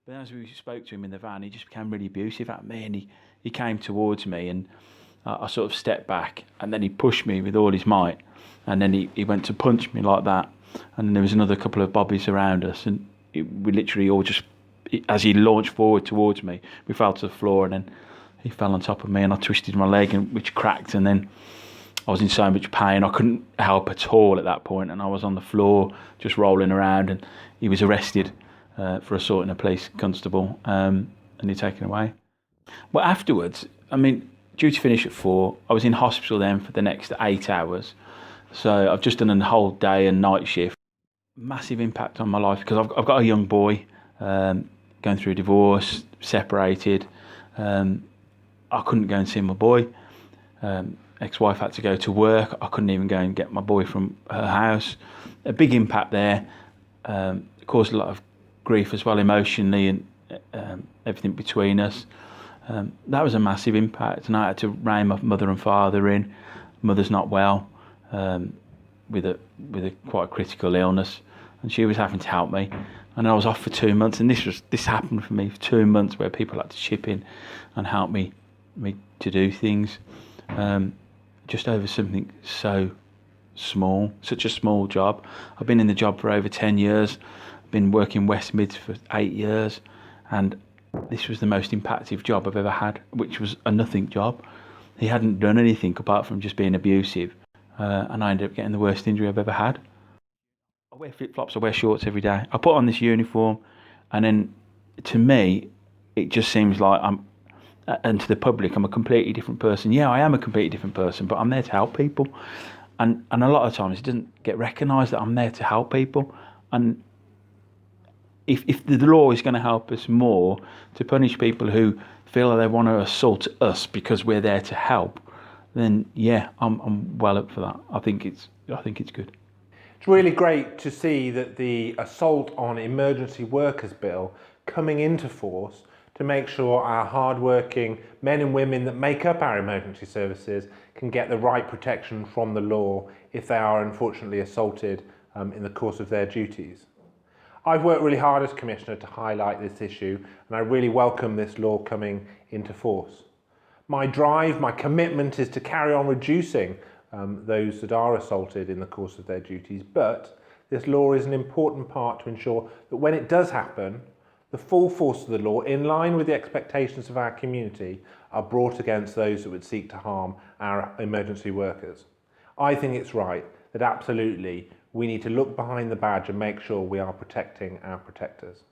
But as we spoke to him in the van, he just became really abusive at me, and he came towards me, and I sort of stepped back, and then he pushed me with all his might, and then he went to punch me like that, and there was another couple of bobbies around us, and we literally all just, as he launched forward towards me, we fell to the floor, and then he fell on top of me, and I twisted my leg, which cracked, and then I was in so much pain I couldn't help at all at that point, and I was on the floor just rolling around, and he was arrested for assaulting a police constable, and he's taken away. Well, afterwards, I mean, due to finish at 4, I was in hospital then for the next 8 hours. So I've just done a whole day and night shift. Massive impact on my life because I've got a young boy going through a divorce, separated. I couldn't go and see my boy. Ex-wife had to go to work. I couldn't even go and get my boy from her house. A big impact there. Caused a lot of grief as well, emotionally, and everything between us. That was a massive impact, and I had to rein my mother and father in. Mother's not well, with a quite critical illness, and she was having to help me. And I was off for 2 months, and this happened for me for 2 months, where people had to chip in and help me to do things, just over something so small, such a small job. I've been in the job for over 10 years. I've been working West Mids for 8 years, and this was the most impactful job I've ever had, which was a nothing job. He hadn't done anything apart from just being abusive, and I ended up getting the worst injury I've ever had. I wear flip-flops, I wear shorts every day. I put on this uniform, and then to me, it just seems like and to the public, I'm a completely different person. Yeah, I am a completely different person, but I'm there to help people. And a lot of times it doesn't get recognised that I'm there to help people. And if the law is going to help us more to punish people who feel they want to assault us because we're there to help, then yeah, I'm well up for that. I think it's good. It's really great to see that the Assault on Emergency Workers Bill coming into force to make sure our hard-working men and women that make up our emergency services can get the right protection from the law if they are unfortunately assaulted in the course of their duties. I've worked really hard as Commissioner to highlight this issue, and I really welcome this law coming into force. My drive, my commitment is to carry on reducing those that are assaulted in the course of their duties, but this law is an important part to ensure that when it does happen, the full force of the law, in line with the expectations of our community, are brought against those that would seek to harm our emergency workers. I think it's right that absolutely we need to look behind the badge and make sure we are protecting our protectors.